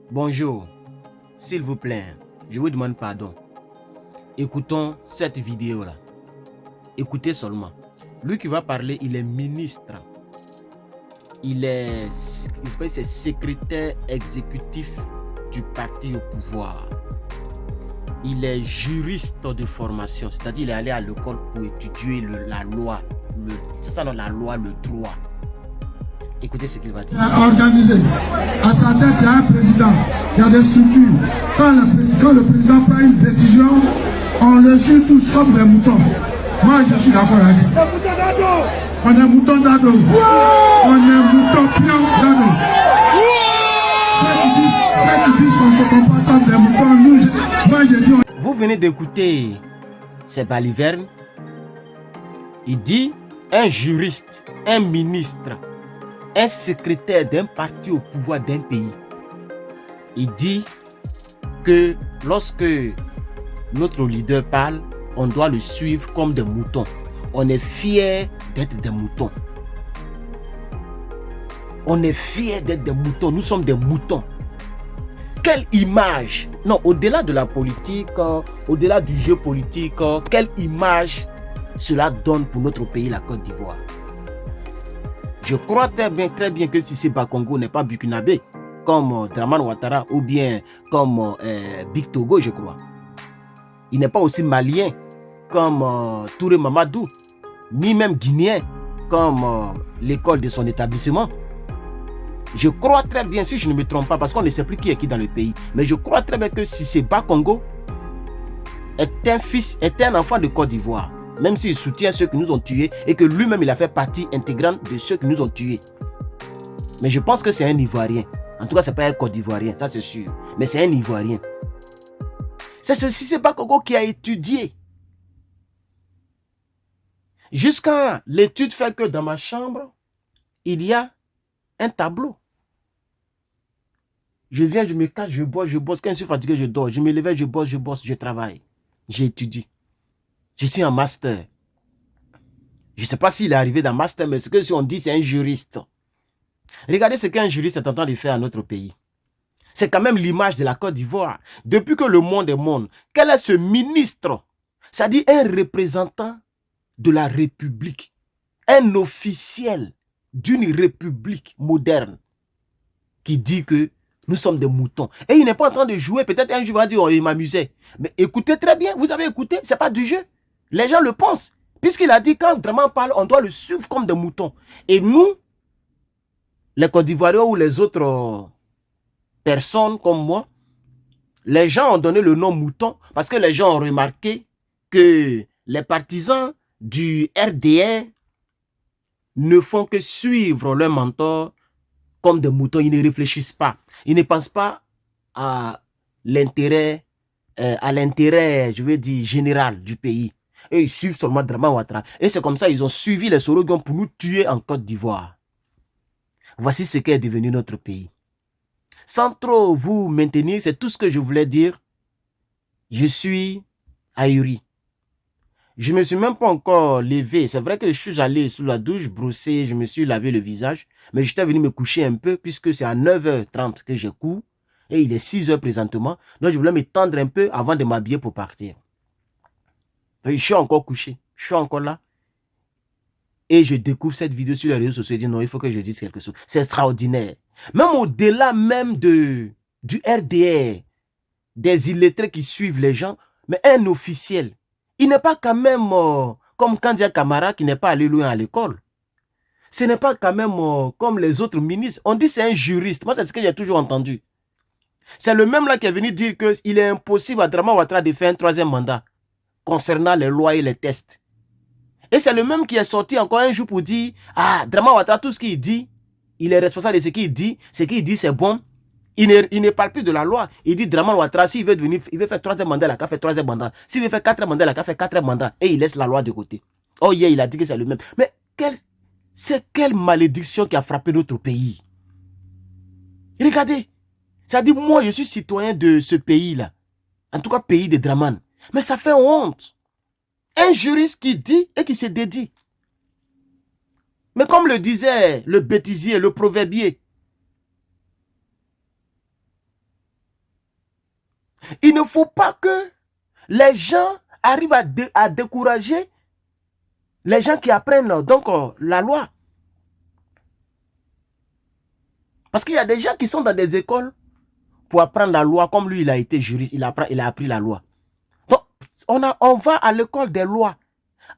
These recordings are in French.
Bonjour, s'il vous plaît, je vous demande pardon. Écoutons cette vidéo-là. Écoutez seulement. Lui qui va parler, il est ministre. Il est secrétaire exécutif du parti au pouvoir. Il est juriste de formation, c'est-à-dire il est allé à l'école pour étudier la loi. C'est ça, la loi, le droit. Écoutez ce qu'il va dire. Organisé. À sa tête, il y a un président. Il y a des structures. Quand le président prend une décision, on le suit tous comme des moutons. Moi, je suis d'accord avec ça. On est moutons d'ado. On est moutons pions d'ado. Ceux qui disent qu'on se comporte comme des moutons, moi je dis... Vous venez d'écouter ces balivernes. Il dit un juriste, un ministre, un secrétaire d'un parti au pouvoir d'un pays. Il dit que lorsque notre leader parle, on doit le suivre comme des moutons. On est fiers d'être des moutons. On est fiers d'être des moutons. Nous sommes des moutons. Quelle image! Non, au-delà de la politique, au-delà du jeu politique, quelle image cela donne pour notre pays, la Côte d'Ivoire? Je crois très bien que Cissé Bakongo n'est pas burkinabé, comme Dramane Ouattara ou bien comme Big Togo, je crois. Il n'est pas aussi malien comme Touré Mamadou, ni même guinéen comme l'école de son établissement. Je crois très bien, si je ne me trompe pas, parce qu'on ne sait plus qui est qui dans le pays, mais je crois très bien que Cissé Bakongo est un enfant de Côte d'Ivoire, même s'il soutient ceux qui nous ont tués et que lui-même il a fait partie intégrante de ceux qui nous ont tués. Mais je pense que c'est un Ivoirien. En tout cas, ce n'est pas un Côte d'Ivoirien, ça c'est sûr. Mais c'est un Ivoirien. C'est ce Cissé Bakongo qui a étudié. Jusqu'à l'étude fait que dans ma chambre, il y a un tableau. Je viens, je me cache, je bosse. Quand je suis fatigué, je dors. Je me lève, je bosse, je travaille. J'étudie. Je suis en master. Je ne sais pas s'il est arrivé dans master, mais ce que si on dit, c'est un juriste. Regardez ce qu'un juriste est en train de faire à notre pays. C'est quand même l'image de la Côte d'Ivoire. Depuis que le monde est monde, quel est ce ministre? C'est-à-dire un représentant de la République. Un officiel d'une République moderne qui dit que nous sommes des moutons. Et il n'est pas en train de jouer. Peut-être un jour, il va dire, oh, il m'amusait. Mais écoutez très bien. Vous avez écouté. Ce n'est pas du jeu. Les gens le pensent. Puisqu'il a dit, quand vraiment parle, on doit le suivre comme des moutons. Et nous, les Côte d'Ivoiriens ou les autres personnes comme moi, les gens ont donné le nom mouton parce que les gens ont remarqué que les partisans du RDR ne font que suivre leur mentor comme des moutons. Ils ne réfléchissent pas. Ils ne pensent pas à l'intérêt, je veux dire, général du pays. Et ils suivent seulement Dramane Ouattara. Et c'est comme ça qu'ils ont suivi les Soroguians pour nous tuer en Côte d'Ivoire. Voici ce qu'est devenu notre pays. Sans trop vous maintenir, c'est tout ce que je voulais dire. Je suis ahuri. Je ne me suis même pas encore levé. C'est vrai que je suis allé sous la douche, brossé, je me suis lavé le visage. Mais j'étais venu me coucher un peu puisque c'est à 9h30 que je cours. Et il est 6h présentement. Donc je voulais me tendre un peu avant de m'habiller pour partir. Donc, je suis encore couché. Je suis encore là. Et je découvre cette vidéo sur les réseaux sociaux. Je dis non, il faut que je dise quelque chose. C'est extraordinaire. Même au-delà même du RDR, des illettrés qui suivent les gens, mais un officiel. Il n'est pas quand même comme Kandia Camara qui n'est pas allé loin à l'école. Ce n'est pas quand même comme les autres ministres. On dit c'est un juriste. Moi, c'est ce que j'ai toujours entendu. C'est le même là qui est venu dire qu'il est impossible à Dramane Ouattara de faire un 3e mandat concernant les lois et les tests. Et c'est le même qui est sorti encore un jour pour dire ah, Dramane Ouattara, tout ce qu'il dit, il est responsable de ce qu'il dit. Ce qu'il dit, c'est bon. Il ne parle plus de la loi. Il dit Dramane Ouattara, s'il veut devenir, il veut faire 3e mandat, il a fait 3e mandat. S'il veut faire 4e mandat, il a fait 4e mandat. Et il laisse la loi de côté. Oh yeah, il a dit que c'est le même. Mais c'est quelle malédiction qui a frappé notre pays? Regardez. Ça dit, moi, je suis citoyen de ce pays-là. En tout cas, pays de Dramane. Mais ça fait honte. Un juriste qui dit et qui se dédie. Mais comme le disait le bêtisier, le proverbier, Il ne faut pas que les gens arrivent à décourager les gens qui apprennent donc la loi. Parce qu'il y a des gens qui sont dans des écoles pour apprendre la loi, comme lui, il a été juriste, il a appris la loi. Donc, on va à l'école des lois,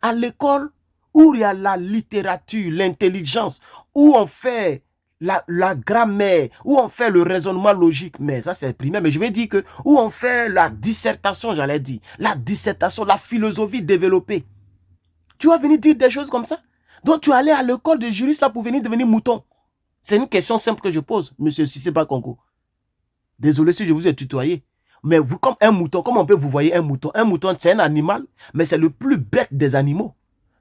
à l'école où il y a la littérature, l'intelligence, où on fait la grammaire, où on fait le raisonnement logique. Mais ça, c'est primaire. Mais je vais dire que où on fait la dissertation, j'allais dire. La dissertation, la philosophie développée. Tu vas venir dire des choses comme ça? Donc, tu allais à l'école de juriste là pour venir devenir mouton. C'est une question simple que je pose, monsieur Cissé Bakongo. Désolé si je vous ai tutoyé. Mais vous, comme un mouton, comment on peut vous voyez un mouton? Un mouton, c'est un animal, mais c'est le plus bête des animaux.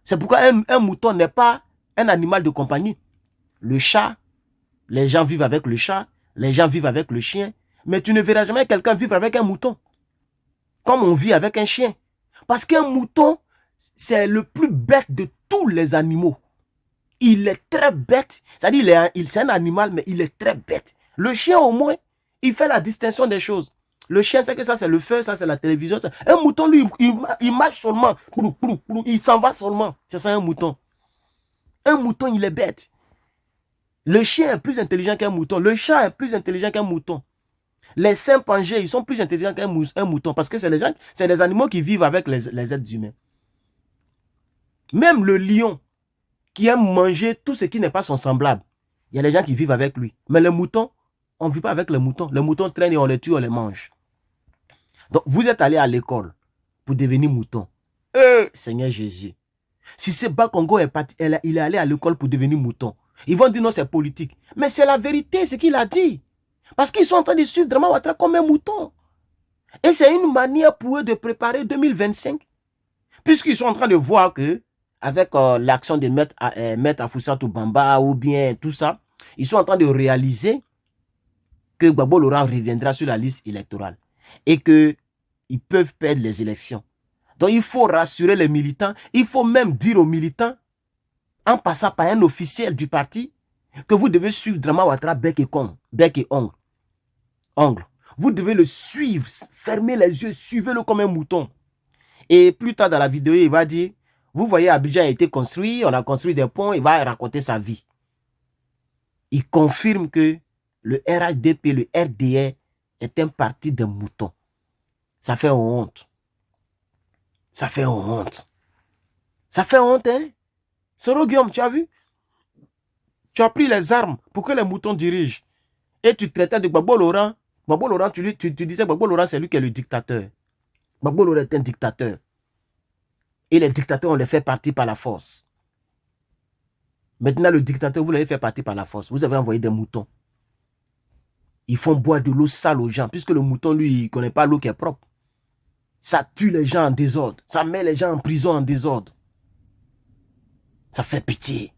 C'est pourquoi un mouton n'est pas un animal de compagnie. Le chat, les gens vivent avec le chat, les gens vivent avec le chien, mais tu ne verras jamais quelqu'un vivre avec un mouton. Comme on vit avec un chien. Parce qu'un mouton, c'est le plus bête de tous les animaux. Il est très bête. C'est-à-dire, c'est un animal, mais il est très bête. Le chien, au moins, il fait la distinction des choses. Le chien, c'est que ça, c'est le feu, ça, c'est la télévision. Un mouton, lui, il marche seulement. Il s'en va seulement. C'est ça, un mouton. Un mouton, il est bête. Le chien est plus intelligent qu'un mouton. Le chat est plus intelligent qu'un mouton. Les chimpanzés, ils sont plus intelligents qu'un mouton. Parce que c'est les animaux qui vivent avec les êtres humains. Même le lion, qui aime manger tout ce qui n'est pas son semblable. Il y a des gens qui vivent avec lui. Mais les moutons, on ne vit pas avec les moutons. Les moutons traînent et on les tue, on les mange. Donc, vous êtes allé à l'école pour devenir mouton. Seigneur Jésus. Si c'est Bakongo est parti, il est allé à l'école pour devenir mouton. Ils vont dire non, c'est politique. Mais c'est la vérité, ce qu'il a dit. Parce qu'ils sont en train de suivre Drama Ouattara comme un mouton. Et c'est une manière pour eux de préparer 2025. Puisqu'ils sont en train de voir que avec l'action de Maître Afoussata Bamba ou bien tout ça, ils sont en train de réaliser que Gbagbo Laurent reviendra sur la liste électorale et qu'ils peuvent perdre les élections. Donc il faut rassurer les militants, il faut même dire aux militants, en passant par un officiel du parti, que vous devez suivre Drama Ouattara bec et ongle. Vous devez le suivre, fermez les yeux, suivez-le comme un mouton. Et plus tard dans la vidéo, il va dire, vous voyez, Abidjan a été construit, on a construit des ponts, il va raconter sa vie. Il confirme que le RHDP, le RDR, est un parti de moutons. Ça fait honte. Ça fait honte. Ça fait honte, hein? Soro Guillaume, tu as vu? Tu as pris les armes pour que les moutons dirigent. Et tu traitais de Gbagbo Laurent. Gbagbo Laurent, tu disais Gbagbo Laurent, c'est lui qui est le dictateur. Gbagbo Laurent est un dictateur. Et les dictateurs, on les fait partir par la force. Maintenant, le dictateur, vous l'avez fait partir par la force. Vous avez envoyé des moutons. Ils font boire de l'eau sale aux gens, puisque le mouton, lui, il ne connaît pas l'eau qui est propre. Ça tue les gens en désordre. Ça met les gens en prison en désordre. Ça fait pitié.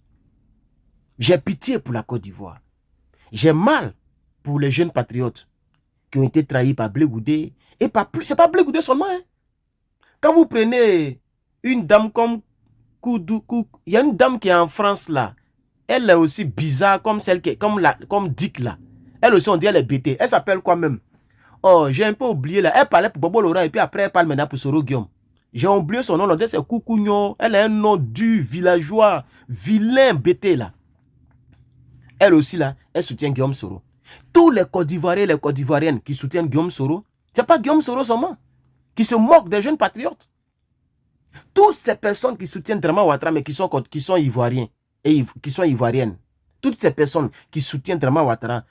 J'ai pitié pour la Côte d'Ivoire. J'ai mal pour les jeunes patriotes qui ont été trahis par Blé Goudé. Et pas plus. C'est pas Blé Goudé seulement. Hein. Quand vous prenez une dame comme Koudou, il y a une dame qui est en France là. Elle est aussi bizarre comme celle qui est, comme Dick là. Elle aussi, on dit elle est bêtée. Elle s'appelle quoi même? Oh, j'ai un peu oublié là. Elle parlait pour Bobo Laurent et puis après elle parle maintenant pour Soro Guillaume. J'ai oublié son nom là. C'est Koukougnon. Elle a un nom du villageois, vilain bêté là. Elle aussi là, elle soutient Guillaume Soro. Tous les Côte d'Ivoiriens et les Côte d'Ivoiriennes qui soutiennent Guillaume Soro, c'est pas Guillaume Soro seulement, qui se moquent des jeunes patriotes. Toutes ces personnes qui soutiennent Drama Ouattara mais qui sont ivoiriens et qui sont ivoiriennes. Toutes ces personnes qui soutiennent Drama Ouattara,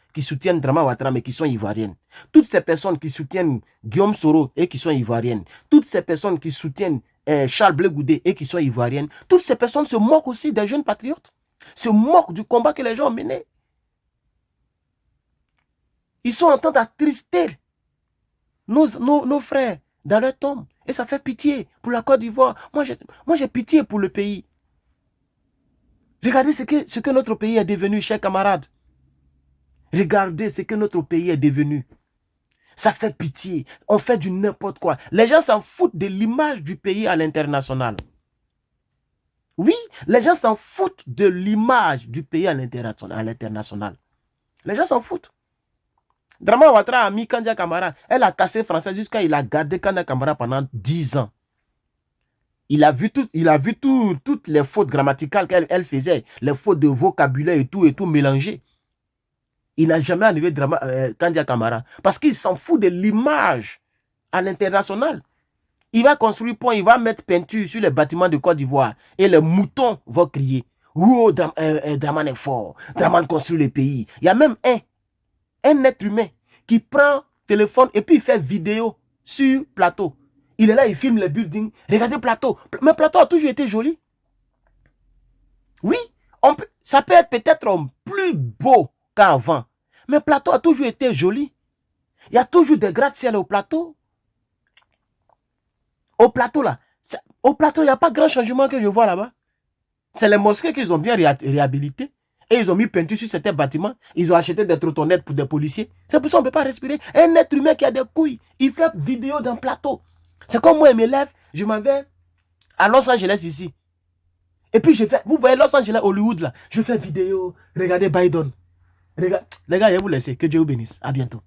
mais qui sont ivoiriennes. Toutes ces personnes qui soutiennent Guillaume Soro et qui sont ivoiriennes. Toutes ces personnes qui soutiennent Charles Blé Goudé et qui sont ivoiriennes. Toutes ces personnes se moquent aussi des jeunes patriotes. Se moquent du combat que les gens ont mené. Ils sont en train d'attrister nos frères dans leur tombe. Et ça fait pitié pour la Côte d'Ivoire. Moi, j'ai pitié pour le pays. Regardez ce que notre pays est devenu, chers camarades. Regardez ce que notre pays est devenu. Ça fait pitié. On fait du n'importe quoi. Les gens s'en foutent de l'image du pays à l'international. Oui, les gens s'en foutent de l'image du pays à l'international. Les gens s'en foutent. Draman Ouattara a mis Kandia Camara. Elle a cassé français jusqu'à il a gardé Kandia Camara pendant 10 ans. Il a vu toutes les fautes grammaticales qu'elle faisait, les fautes de vocabulaire et tout mélangé. Il n'a jamais enlevé Kandia Camara parce qu'il s'en fout de l'image à l'international. Il va construire pont, il va mettre peinture sur les bâtiments de Côte d'Ivoire et les moutons vont crier. Oh, Draman est fort, Draman construit le pays. Il y a même un être humain qui prend téléphone et puis il fait vidéo sur plateau. Il est là, il filme les buildings. Regardez plateau. Mais plateau a toujours été joli. Oui, ça peut être peut-être plus beau qu'avant. Mais plateau a toujours été joli. Il y a toujours des gratte-ciel au plateau. Au plateau là. Au plateau, il n'y a pas grand changement que je vois là-bas. C'est les mosquées qu'ils ont bien réhabilité. Et ils ont mis peinture sur certains bâtiments. Ils ont acheté des trottonettes pour des policiers. C'est pour ça qu'on ne peut pas respirer. Un être humain qui a des couilles, il fait vidéo dans le plateau. C'est comme moi, je me lève, je m'en vais à Los Angeles ici. Et puis je fais, vous voyez Los Angeles, Hollywood là, je fais vidéo, regardez Biden. Les gars, je vais vous laisser, que Dieu vous bénisse. À bientôt.